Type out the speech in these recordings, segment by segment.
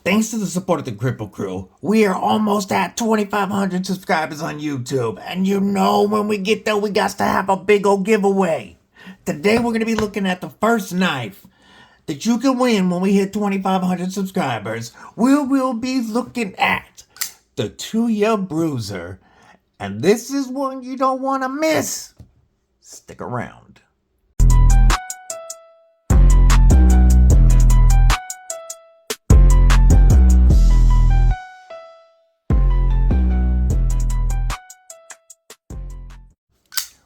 Thanks to the support of the Kripple Krew, we are almost at 2,500 subscribers on YouTube. And you know when we get there, we got to have a big old giveaway. Today we're going to be looking at the first knife that you can win when we hit 2,500 subscribers. We will be looking at the Tuya Bruiser. And this is one you don't want to miss. Stick around.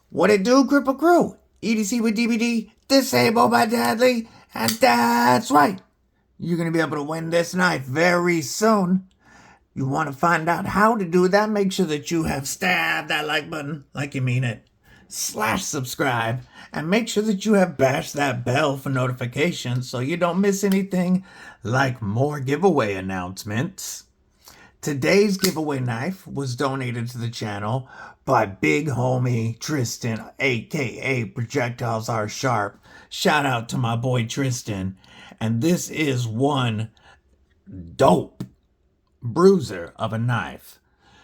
What it do, Kripple Krew? EDC with DBD, disabled by Deadly, and that's right. You're going to be able to win this knife very soon. You want to find out how to do that? Make sure that you have stabbed that like button like you mean it. /subscribe, and make sure that you have bashed that bell for notifications so you don't miss anything like more giveaway announcements. Today's giveaway knife was donated to the channel by big homie Tristan, aka Projectiles Are Sharp. Shout out to my boy Tristan. And this is one dope bruiser of a knife.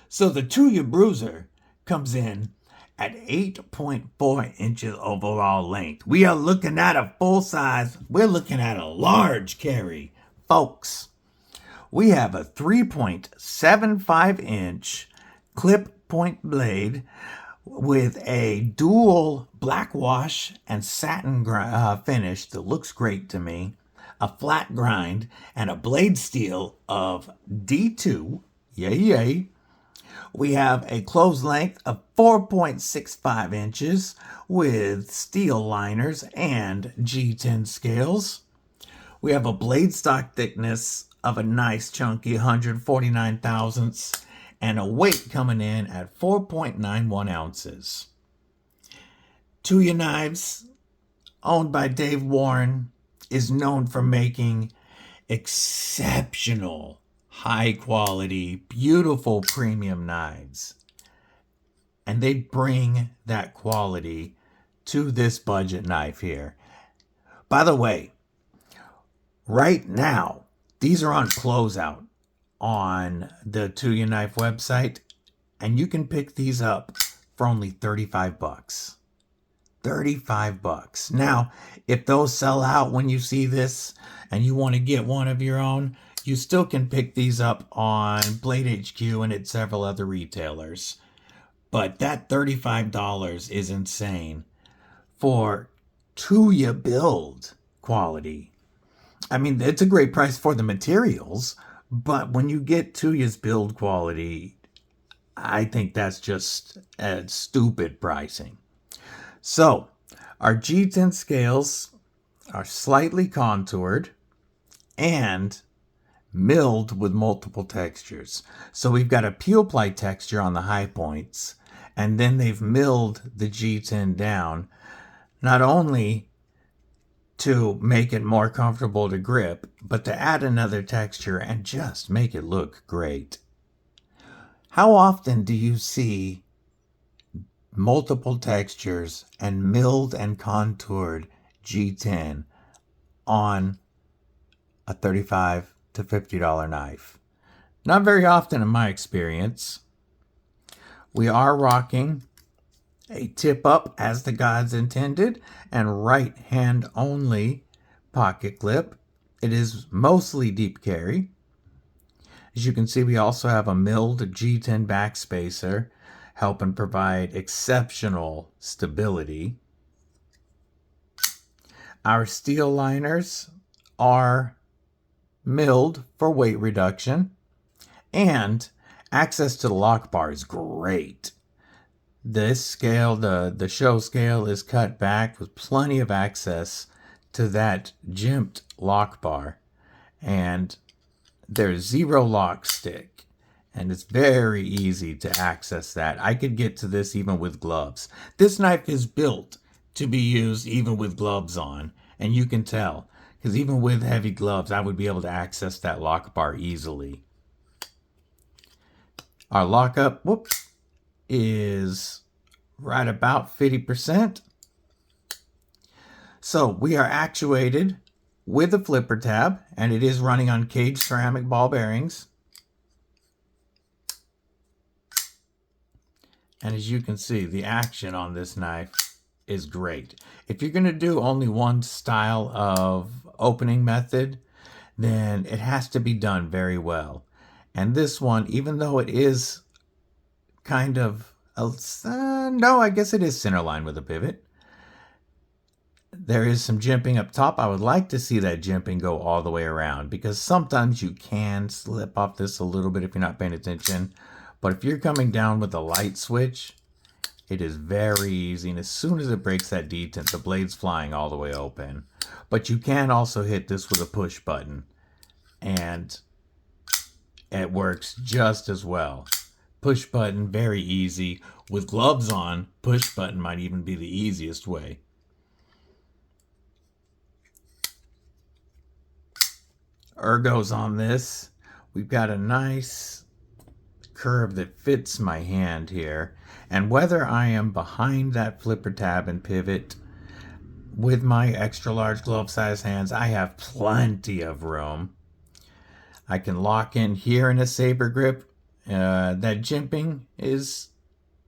So the Tuya Bruiser comes in at 8.4 inches overall length. We are looking at a full size. We're looking at a large carry, folks. We have a 3.75 inch clip point blade with a dual black wash and satin finish that looks great to me, a flat grind, and a blade steel of D2. Yay, yay. We have a close length of 4.65 inches with steel liners and G10 scales. We have a blade stock thickness of a nice chunky 149 thousandths and a weight coming in at 4.91 ounces. Tuya Knives, owned by Dave Warren, is known for making exceptional, high quality, beautiful premium knives. And they bring that quality to this budget knife here. By the way, right now, these are on closeout on the Tuya Knife website, and you can pick these up for only 35 bucks. 35 bucks. Now, if those sell out when you see this and you want to get one of your own, you still can pick these up on Blade HQ and at several other retailers. But that $35 is insane for Tuya build quality. I mean, it's a great price for the materials, but when you get Tuya's build quality, I think that's just stupid pricing. So, our G10 scales are slightly contoured and milled with multiple textures. So we've got a peel ply texture on the high points, and then they've milled the G10 down, not only to make it more comfortable to grip, but to add another texture and just make it look great. How often do you see multiple textures and milled and contoured G10 on a $35 to $50 knife? Not very often in my experience. We are rocking a tip up as the gods intended and right hand only pocket clip. It is mostly deep carry. As you can see, we also have a milled G10 backspacer helping provide exceptional stability. Our steel liners are milled for weight reduction, and access to the lock bar is great. This scale, the show scale, is cut back with plenty of access to that jimped lock bar. And there's zero lock stick. And it's very easy to access that. I could get to this even with gloves. This knife is built to be used even with gloves on. And you can tell, because even with heavy gloves, I would be able to access that lock bar easily. Our lockup, is right about 50%. So we are actuated with a flipper tab, and it is running on caged ceramic ball bearings. And as you can see, the action on this knife is great. If you're going to do only one style of opening method, then it has to be done very well. And this one, even though it is kind of, no, I guess it is centerline with a pivot. There is some jimping up top. I would like to see that jimping go all the way around, because sometimes you can slip off this a little bit if you're not paying attention. But if you're coming down with a light switch, it is very easy. And as soon as it breaks that detent, the blade's flying all the way open. But you can also hit this with a push button, and it works just as well. Push button, very easy. With gloves on, push button might even be the easiest way. Ergos on this. We've got a nice curve that fits my hand here. And whether I am behind that flipper tab and pivot with my extra large glove size hands, I have plenty of room. I can lock in here in a saber grip. That jimping is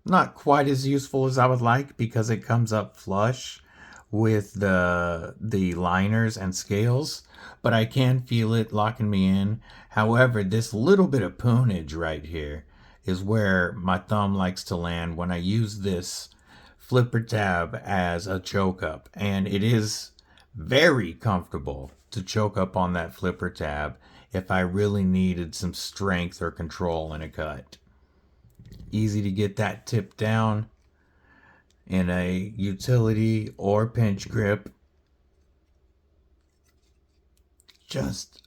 not quite as useful as I would like, because it comes up flush with the liners and scales, but I can feel it locking me in. However, this little bit of poonage right here is where my thumb likes to land when I use this flipper tab as a choke up, and it is very comfortable to choke up on that flipper tab if I really needed some strength or control in a cut. Easy to get that tip down in a utility or pinch grip. Just,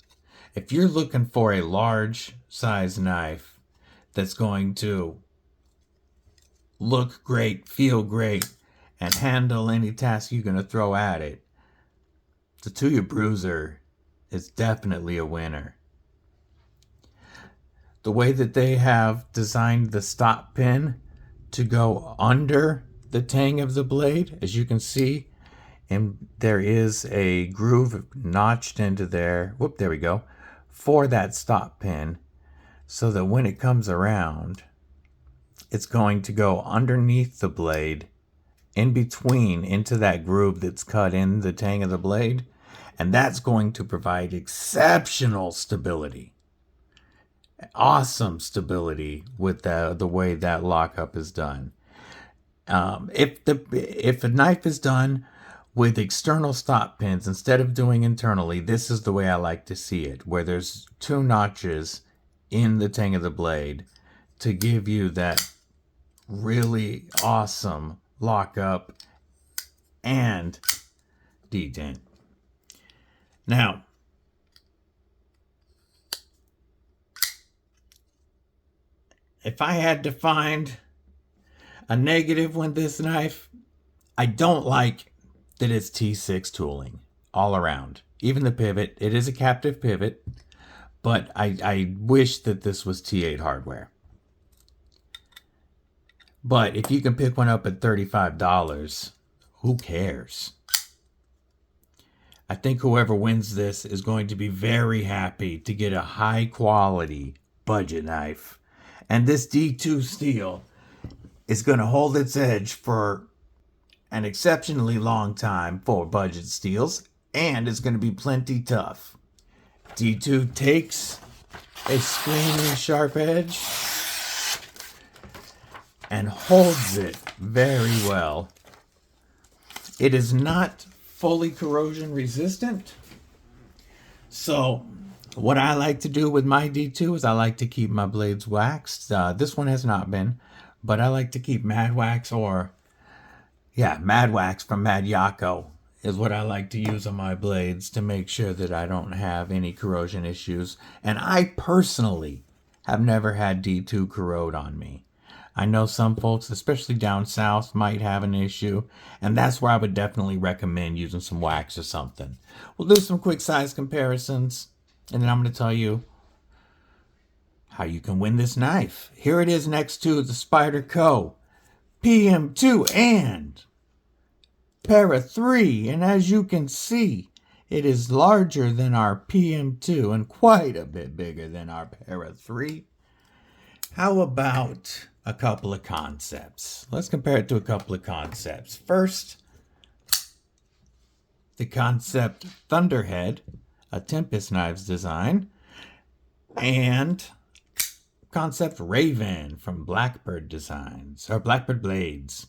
if you're looking for a large size knife that's going to look great, feel great, and handle any task you're going to throw at it, the Tuya Bruiser is definitely a winner. The way that they have designed the stop pin to go under the tang of the blade, as you can see, and there is a groove notched into there. Whoop, there we go. For that stop pin, so that when it comes around, it's going to go underneath the blade, in between, into that groove that's cut in the tang of the blade. And that's going to provide exceptional stability. Awesome stability with the way that lockup is done. If a knife is done with external stop pins instead of doing internally, this is the way I like to see it, where there's two notches in the tang of the blade to give you that really awesome lockup and detent. Now, if I had to find a negative with this knife, I don't like that it's T6 tooling all around. Even the pivot, it is a captive pivot, but I wish that this was T8 hardware. But if you can pick one up at $35, who cares? I think whoever wins this is going to be very happy to get a high quality budget knife. And this D2 steel is going to hold its edge for an exceptionally long time for budget steels, and it's going to be plenty tough. D2 takes a screaming sharp edge and holds it very well. It is not fully corrosion resistant. So what I like to do with my D2 is I like to keep my blades waxed. This one has not been, but I like to keep Mad Wax Mad Wax from Mad Yako is what I like to use on my blades to make sure that I don't have any corrosion issues. And I personally have never had D2 corrode on me. I know some folks, especially down south, might have an issue, and that's where I would definitely recommend using some wax or something. We'll do some quick size comparisons, and then I'm going to tell you how you can win this knife. Here it is next to the Spyderco PM2 and Para 3, and as you can see, It is larger than our PM2 and quite a bit bigger than our Para 3. How about a couple of concepts? Let's compare it to a couple of concepts. First, the concept Thunderhead, a Tempest Knives design, and concept Raven from Blackbird Designs, or Blackbird Blades.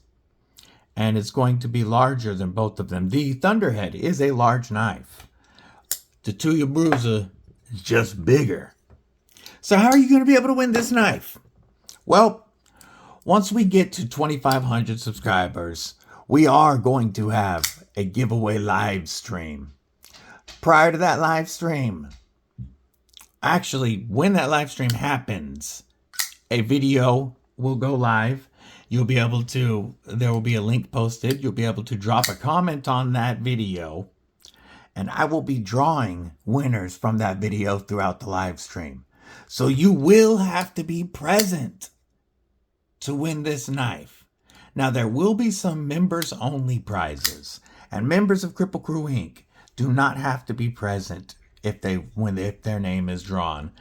And it's going to be larger than both of them. The Thunderhead is a large knife. The Tuya Bruiser is just bigger. So how are you going to be able to win this knife? Well, once we get to 2,500 subscribers, we are going to have a giveaway live stream. Prior to that live stream, actually, when that live stream happens, a video will go live. You'll be able to, there will be a link posted. You'll be able to drop a comment on that video, and I will be drawing winners from that video throughout the live stream. So you will have to be present to win this knife. Now, there will be some members-only prizes, and members of Kripple Krew Inc. do not have to be present if their name is drawn.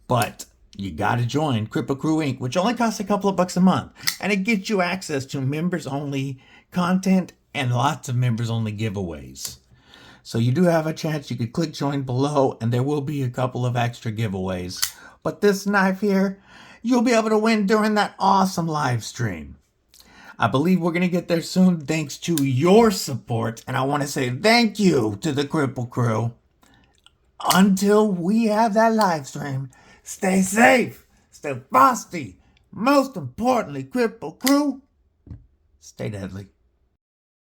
But you got to join Kripple Krew Inc., which only costs a couple of bucks a month, and it gets you access to members-only content and lots of members-only giveaways. So you do have a chance. You could click join below, and there will be a couple of extra giveaways. But this knife here, you'll be able to win during that awesome live stream. I believe we're going to get there soon thanks to your support. And I want to say thank you to the Kripple Krew. Until we have that live stream, stay safe, stay frosty. Most importantly, Kripple Krew, stay deadly.